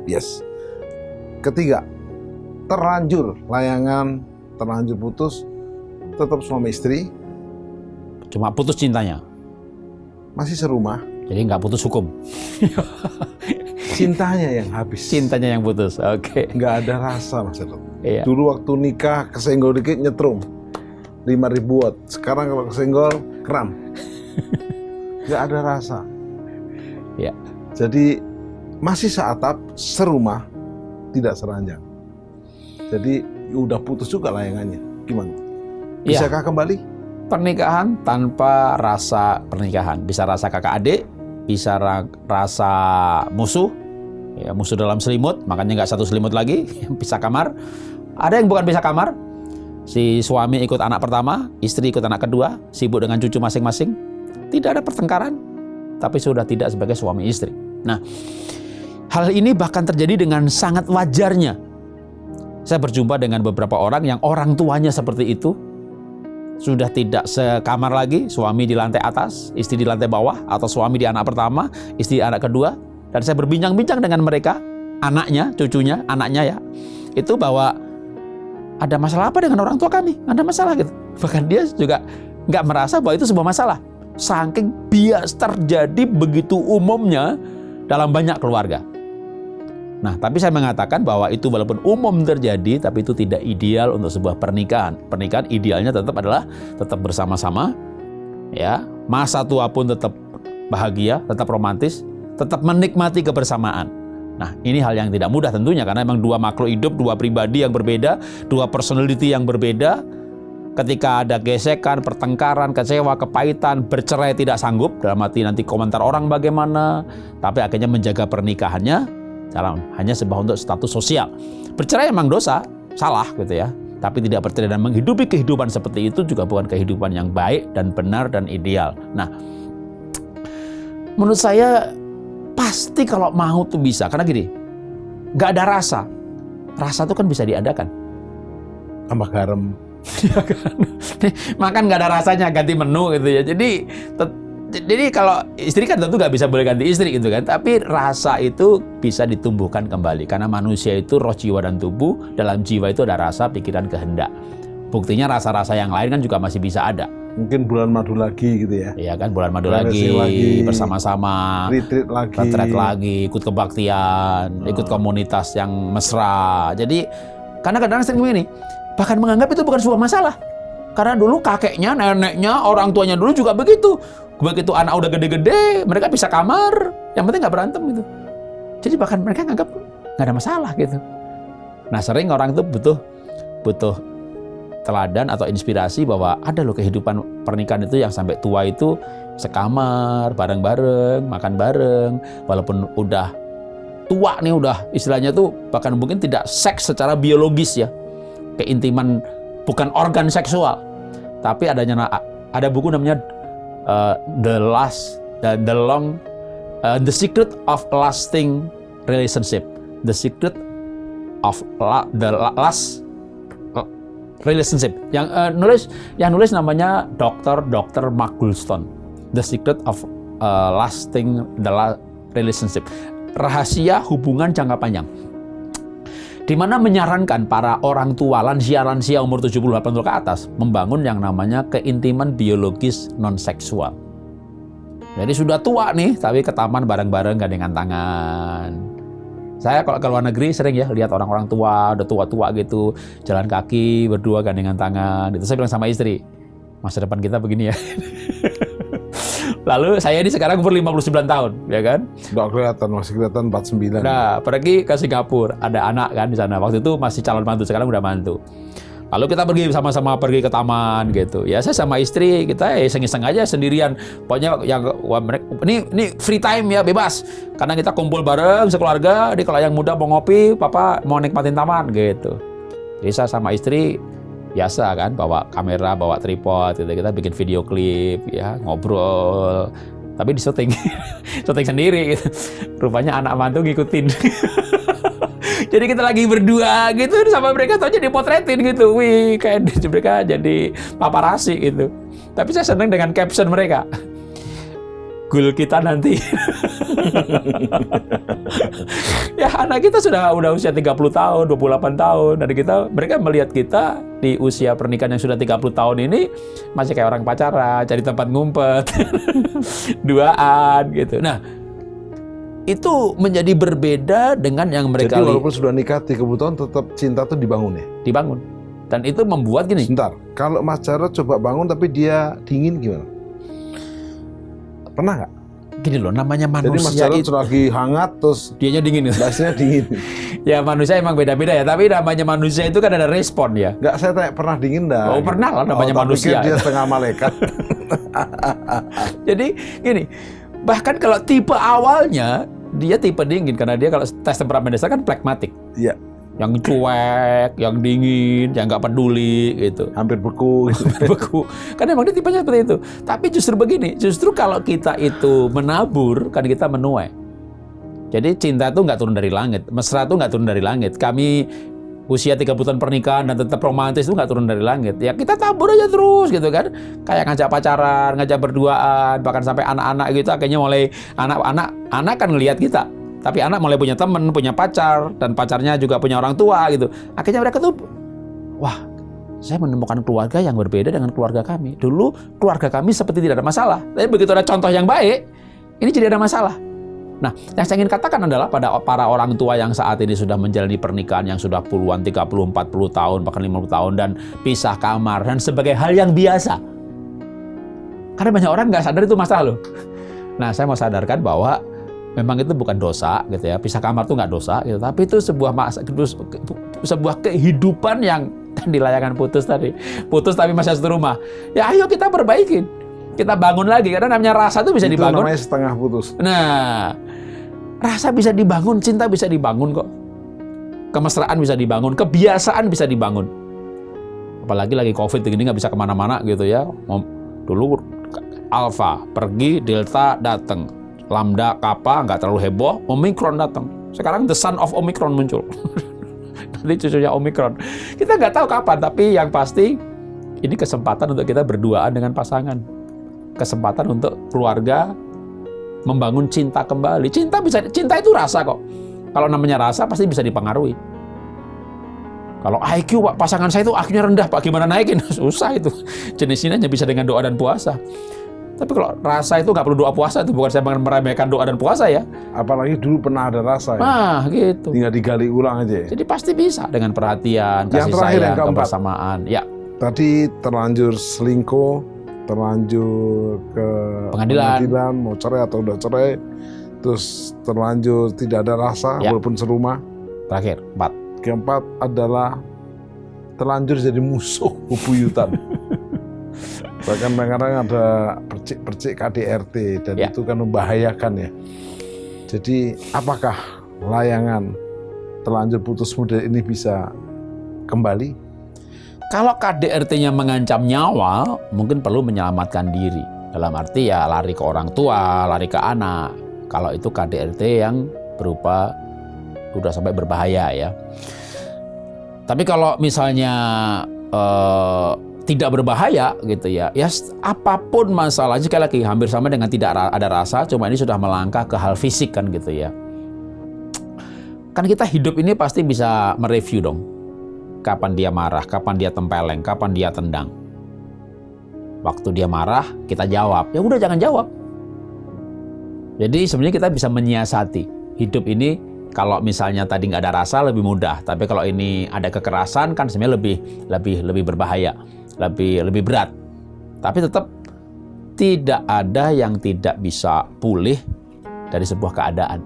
Yes. Ketiga, terlanjur layangan, terlanjur putus, tetap suami istri. Cuma putus cintanya. Masih serumah. Jadi nggak putus hukum. Cintanya yang habis. Cintanya yang putus, oke. Nggak ada rasa, Mas Edot. Iya. Dulu waktu nikah, kesenggol dikit nyetrum. 5.000 watt. Sekarang kalau kesenggol, kram. Nggak ada rasa. Ya. Jadi masih seatap, serumah, tidak seranjang. Jadi udah putus juga layangannya. Gimana? Bisakah kembali? Pernikahan tanpa rasa pernikahan. Bisa rasa kakak adik, bisa rasa musuh, ya, musuh dalam selimut, makanya nggak satu selimut lagi, pisah kamar. Ada yang bukan pisah kamar, si suami ikut anak pertama, istri ikut anak kedua, sibuk dengan cucu masing-masing. Tidak ada pertengkaran, tapi sudah tidak sebagai suami istri. Nah, hal ini bahkan terjadi dengan sangat wajarnya. Saya berjumpa dengan beberapa orang yang orang tuanya seperti itu, sudah tidak sekamar lagi, suami di lantai atas, istri di lantai bawah, atau suami di anak pertama, istri di anak kedua. Dan saya berbincang-bincang dengan mereka, anaknya, cucunya, anaknya ya, itu bahwa ada masalah apa dengan orang tua kami? Ada masalah gitu. Bahkan dia juga nggak merasa bahwa itu sebuah masalah. Saking bias terjadi begitu umumnya dalam banyak keluarga. Nah, tapi saya mengatakan bahwa itu walaupun umum terjadi, tapi itu tidak ideal untuk sebuah pernikahan. Pernikahan idealnya tetap adalah tetap bersama-sama, ya. Masa tua pun tetap bahagia, tetap romantis, tetap menikmati kebersamaan. Nah, ini hal yang tidak mudah tentunya karena memang dua makhluk hidup, dua pribadi yang berbeda, dua personality yang berbeda. Ketika ada gesekan, pertengkaran, kecewa, kepahitan, bercerai tidak sanggup, dalam arti nanti komentar orang bagaimana, tapi akhirnya menjaga pernikahannya hanya sebuah untuk status sosial. Bercerai memang dosa, salah gitu ya, tapi tidak bercerai dan menghidupi kehidupan seperti itu juga bukan kehidupan yang baik dan benar dan ideal. Nah, menurut saya pasti kalau mau tuh bisa, karena gini, nggak ada rasa itu kan bisa diadakan. Tambah garam. Makan nggak ada rasanya, ganti menu gitu ya. Jadi kalau istri kan tentu nggak bisa boleh ganti istri gitu kan. Tapi rasa itu bisa ditumbuhkan kembali karena manusia itu roh, jiwa dan tubuh. Dalam jiwa itu ada rasa, pikiran, kehendak. Buktinya rasa-rasa yang lain kan juga masih bisa ada. Mungkin bulan madu lagi gitu ya. Iya kan, bulan madu lagi, bersama-sama, retreat lagi, ikut kebaktian, ikut komunitas yang mesra. Jadi karena kadang-kadang sering begini, bahkan menganggap itu bukan sebuah masalah. Karena dulu kakeknya, neneknya, orang tuanya dulu juga begitu. Begitu anak udah gede-gede, mereka bisa kamar, yang penting nggak berantem gitu. Jadi bahkan mereka nganggap nggak ada masalah gitu. Nah, sering orang itu butuh teladan atau inspirasi bahwa ada loh kehidupan pernikahan itu yang sampai tua itu sekamar, bareng-bareng, makan bareng, walaupun udah tua nih, udah istilahnya tuh bahkan mungkin tidak seks secara biologis ya, keintiman bukan organ seksual, tapi ada buku namanya The Secret of Lasting Relationship, The Secret of the Last Relationship, yang nulis namanya Dr. Mark Goulston, The Secret of Lasting the Relationship, rahasia hubungan jangka panjang, di mana menyarankan para orang tua lansia umur 70-80 ke atas membangun yang namanya keintiman biologis non-seksual. Jadi sudah tua nih, tapi ke taman bareng-bareng gandengan tangan. Saya kalau ke luar negeri sering ya lihat orang-orang tua, udah tua-tua gitu, jalan kaki, berdua gandengan tangan. Itu saya bilang sama istri, masa depan kita begini ya. Lalu saya ini sekarang umur 59 tahun, ya kan? Nggak kelihatan, masih kelihatan 49. Nah, pergi ke Singapura, ada anak kan di sana. Waktu itu masih calon mantu, sekarang udah mantu. Lalu kita pergi sama-sama pergi ke taman gitu. Ya saya sama istri kita iseng-iseng aja sendirian. Pokoknya yang ini free time ya, bebas. Karena kita kumpul bareng sekeluarga. Jadi kalau yang muda mau ngopi, papa mau nikmatin taman gitu. Jadi saya sama istri biasa kan, bawa kamera, bawa tripod gitu. Kita bikin video klip ya, ngobrol. Tapi di syuting, syuting sendiri gitu. Rupanya anak mantu ngikutin. Jadi kita lagi berdua gitu sama mereka tuh aja dipotretin gitu. Wih, kayak mereka jadi paparazzi gitu. Tapi saya senang dengan caption mereka. Goal kita nanti. Ya anak kita sudah usia 30 tahun, 28 tahun. Dan mereka melihat kita di usia pernikahan yang sudah 30 tahun ini masih kayak orang pacaran, cari tempat ngumpet. Duaan gitu. Nah, itu menjadi berbeda dengan yang mereka Jadi walaupun sudah nikah 30 tahun tetap cinta tuh dibangun ya? Dibangun. Dan itu membuat gini. Sebentar, kalau Mas Jarod coba bangun tapi dia dingin gimana? Pernah nggak? Gini loh, namanya manusia. Jadi Mas Jarod lagi hangat terus dianya dingin. Basnya dingin. Ya manusia emang beda-beda ya, tapi namanya manusia itu kan ada respon ya. Nggak, saya tanya pernah dingin dah? Oh pernah lah, namanya manusia. Dia setengah malaikat. Jadi gini, bahkan kalau tipe awalnya dia tipe dingin karena dia kalau tes temperamen dasar kan pragmatik. Iya. Yang cuek, yang dingin, yang nggak peduli gitu. Hampir beku. Beku. Karena emang dia tipenya seperti itu. Tapi justru begini, justru kalau kita itu menabur, kan kita menuai. Jadi cinta itu nggak turun dari langit, mesra itu nggak turun dari langit. Kami usia 30 tahun pernikahan dan tetap romantis itu nggak turun dari langit. Ya kita tabur aja terus gitu kan. Kayak ngajak pacaran, ngajak berduaan, bahkan sampai anak-anak gitu akhirnya mulai anak kan ngelihat kita. Tapi anak mulai punya teman, punya pacar, dan pacarnya juga punya orang tua gitu. Akhirnya mereka tuh, wah, saya menemukan keluarga yang berbeda dengan keluarga kami. Dulu keluarga kami seperti tidak ada masalah. Tapi begitu ada contoh yang baik, ini jadi ada masalah. Nah, yang saya ingin katakan adalah pada para orang tua yang saat ini sudah menjalani pernikahan yang sudah puluhan, 30, 40 tahun, bahkan 50 tahun, dan pisah kamar, dan sebagai hal yang biasa. Karena banyak orang nggak sadar itu masalah loh. Nah, saya mau sadarkan bahwa memang itu bukan dosa gitu ya. Pisah kamar itu nggak dosa gitu, tapi itu sebuah kehidupan yang di layangan putus tadi. Putus tapi masih satu rumah. Ya ayo kita perbaikin. Kita bangun lagi, karena namanya rasa itu bisa dibangun. Itu namanya setengah putus. Nah, rasa bisa dibangun, cinta bisa dibangun kok. Kemesraan bisa dibangun, kebiasaan bisa dibangun. Apalagi lagi COVID begini nggak bisa kemana-mana gitu ya. Dulu Alpha pergi, Delta datang, Lambda, Kappa nggak terlalu heboh, Omicron datang. Sekarang the son of Omicron muncul. Nanti cucunya Omicron. Kita nggak tahu kapan, tapi yang pasti ini kesempatan untuk kita berduaan dengan pasangan. Kesempatan untuk keluarga membangun cinta kembali. Cinta itu rasa kok. Kalau namanya rasa pasti bisa dipengaruhi. Kalau IQ Pak, pasangan saya itu IQ-nya rendah Pak, gimana naikin? Susah itu. Jenis ini hanya bisa dengan doa dan puasa. Tapi kalau rasa itu nggak perlu doa puasa, itu bukan saya meremehkan doa dan puasa ya. Apalagi dulu pernah ada rasa ya. Nah, gitu. Tinggal digali ulang aja ya. Jadi pasti bisa dengan perhatian, kasih sayang, kebersamaan. Ya. Tadi terlanjur selingkuh, terlanjur ke pengadilan, mau cerai atau udah cerai, terus terlanjur tidak ada rasa ya. Walaupun serumah. Terakhir, 4. Keempat adalah terlanjur jadi musuh bebuyutan. Bahkan kadang-kadang ada percik-percik KDRT dan ya. itu kan membahayakan ya. Jadi apakah layangan terlanjur putus muda ini bisa kembali? Kalau KDRT-nya mengancam nyawa, mungkin perlu menyelamatkan diri. Dalam arti ya lari ke orang tua, lari ke anak. Kalau itu KDRT yang berupa udah sampai berbahaya ya. Tapi kalau misalnya tidak berbahaya gitu ya, ya apapun masalahnya, sekali lagi hampir sama dengan tidak ada rasa, cuma ini sudah melangkah ke hal fisik kan gitu ya. Kan kita hidup ini pasti bisa mereview dong. Kapan dia marah, kapan dia tempeleng, kapan dia tendang. Waktu dia marah, kita jawab. Ya udah jangan jawab. Jadi sebenarnya kita bisa menyiasati hidup ini. Kalau misalnya tadi nggak ada rasa lebih mudah, tapi kalau ini ada kekerasan kan sebenarnya lebih berbahaya, lebih berat. Tapi tetap tidak ada yang tidak bisa pulih dari sebuah keadaan.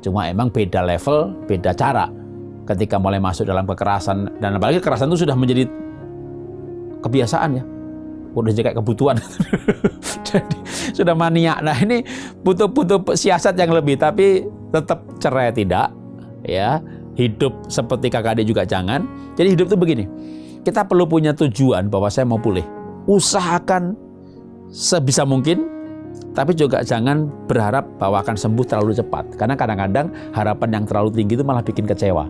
Cuma emang beda level, beda cara. Ketika mulai masuk dalam kekerasan, dan apalagi kekerasan itu sudah menjadi kebiasaan ya, udah jadi kayak kebutuhan. Jadi sudah maniak. Nah ini butuh siasat yang lebih, tapi tetap cerai tidak, ya. Hidup seperti kakak adik juga jangan. Jadi hidup itu begini, kita perlu punya tujuan bahwa saya mau pulih. Usahakan sebisa mungkin, tapi juga jangan berharap bahwa akan sembuh terlalu cepat. Karena kadang-kadang harapan yang terlalu tinggi itu malah bikin kecewa.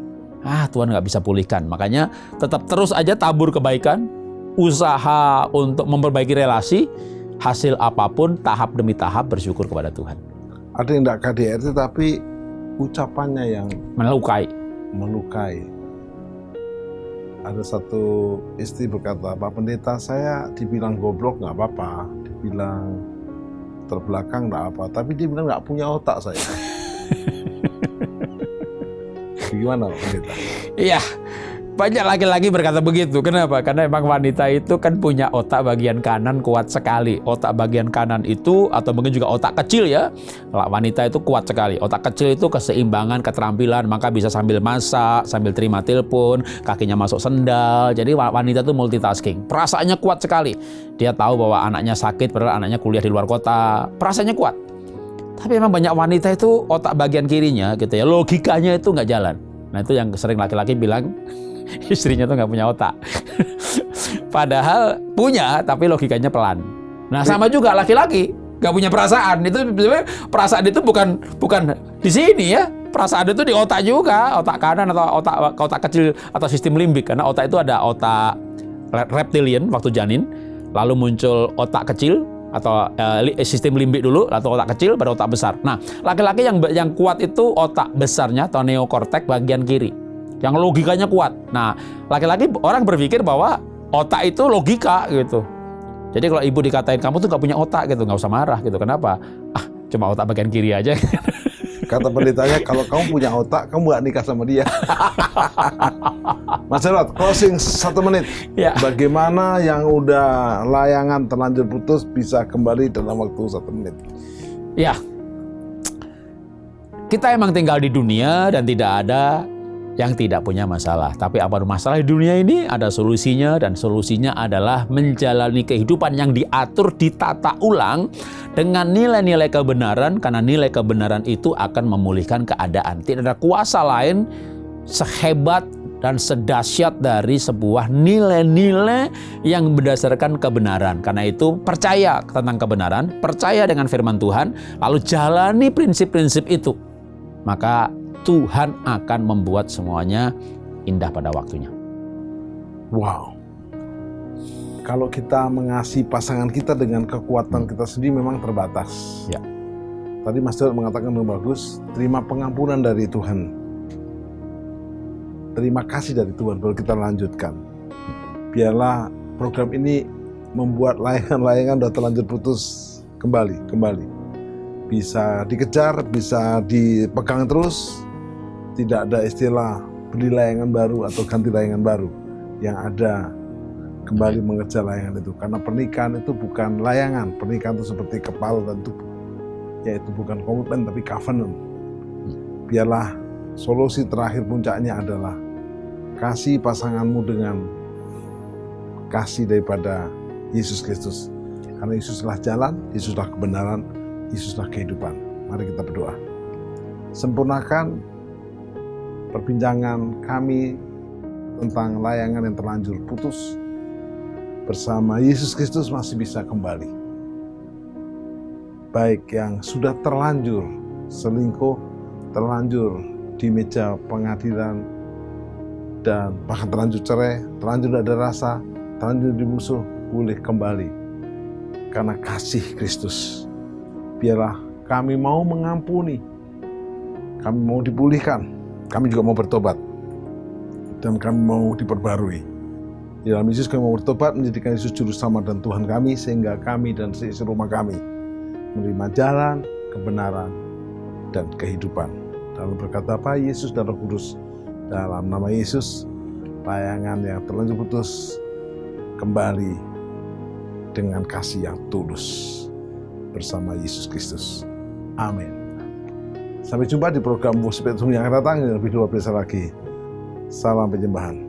Tuhan nggak bisa pulihkan. Makanya tetap terus aja tabur kebaikan, usaha untuk memperbaiki relasi, hasil apapun tahap demi tahap bersyukur kepada Tuhan. Ada yang tidak KDRT tapi ucapannya yang Melukai. Ada satu istri berkata, Pak Pendeta, saya dibilang goblok nggak apa-apa, dibilang terbelakang nggak apa, tapi dia bilang nggak punya otak saya. Gimana Pak Pendeta? Iya, banyak laki-laki berkata begitu. Kenapa? Karena emang wanita itu kan punya otak bagian kanan kuat sekali. Otak bagian kanan itu, atau mungkin juga otak kecil ya, wanita itu kuat sekali. Otak kecil itu keseimbangan, keterampilan, maka bisa sambil masak, sambil terima telepon, kakinya masuk sendal. Jadi wanita itu multitasking. Perasaannya kuat sekali. Dia tahu bahwa anaknya sakit, padahal anaknya kuliah di luar kota. Perasaannya kuat. Tapi memang banyak wanita itu otak bagian kirinya gitu ya, logikanya itu nggak jalan. Nah itu yang sering laki-laki bilang istrinya tuh nggak punya otak. Padahal punya, tapi logikanya pelan. Nah sama juga laki-laki nggak punya perasaan. Itu perasaan itu bukan di sini ya. Perasaan itu di otak juga, otak kanan atau otak kecil atau sistem limbik. Karena otak itu ada otak reptilian waktu janin, lalu muncul otak kecil atau sistem limbik dulu, atau otak kecil pada otak besar. Nah laki-laki yang kuat itu otak besarnya atau neokortek bagian kiri, yang logikanya kuat. Nah, laki-laki orang berpikir bahwa otak itu logika gitu. Jadi kalau ibu dikatain kamu tuh nggak punya otak gitu, nggak usah marah gitu. Kenapa? Cuma otak bagian kiri aja. Kata pendetanya, kalau kamu punya otak, kamu nggak nikah sama dia. Mas Herod, closing 1 menit. Ya. Bagaimana yang udah layangan terlanjur putus bisa kembali dalam waktu 1 menit? Ya, kita emang tinggal di dunia dan tidak ada yang tidak punya masalah. Tapi apa masalah di dunia ini? Ada solusinya, dan solusinya adalah menjalani kehidupan yang diatur, ditata ulang dengan nilai-nilai kebenaran, karena nilai kebenaran itu akan memulihkan keadaan. Tidak ada kuasa lain sehebat dan sedahsyat dari sebuah nilai-nilai yang berdasarkan kebenaran. Karena itu percaya tentang kebenaran, percaya dengan firman Tuhan, lalu jalani prinsip-prinsip itu. Maka Tuhan akan membuat semuanya indah pada waktunya. Wow. Kalau kita mengasihi pasangan kita dengan kekuatan kita sendiri memang terbatas. Ya. Tadi Mas Herod mengatakan dengan bagus, terima pengampunan dari Tuhan. Terima kasih dari Tuhan, baru kita lanjutkan. Biarlah program ini membuat layangan-layangan sudah terlanjur putus kembali. Bisa dikejar, bisa dipegang terus. Tidak ada istilah beli layangan baru atau ganti layangan baru. Yang ada kembali mengejar layangan itu. Karena pernikahan itu bukan layangan. Pernikahan itu seperti kepala dan tubuh. Yaitu bukan komitmen tapi covenant. Biarlah solusi terakhir puncaknya adalah kasih pasanganmu dengan kasih daripada Yesus Kristus. Karena Yesuslah jalan, Yesuslah kebenaran, Yesuslah kehidupan. Mari kita berdoa. Sempurnakan perbincangan kami tentang layangan yang terlanjur putus. Bersama Yesus Kristus masih bisa kembali. Baik yang sudah terlanjur selingkuh, terlanjur di meja pengadilan, dan bahkan terlanjur cerai, terlanjur tidak ada rasa, terlanjur dimusuh, boleh kembali. Karena kasih Kristus. Biarlah kami mau mengampuni, kami mau dipulihkan, kami juga mau bertobat, dan kami mau diperbarui. Di dalam Yesus kami mau bertobat, menjadikan Yesus juru selamat dan Tuhan kami, sehingga kami dan seisi rumah kami menerima jalan kebenaran, dan kehidupan. Dalam berkat Bapa, Yesus, dan Roh Kudus, dalam nama Yesus, layangan yang terlanjur putus kembali dengan kasih yang tulus bersama Yesus Kristus. Amin. Sampai jumpa di program Worship at Home yang akan datang yang lebih luar biasa lagi. Salam penyembahan.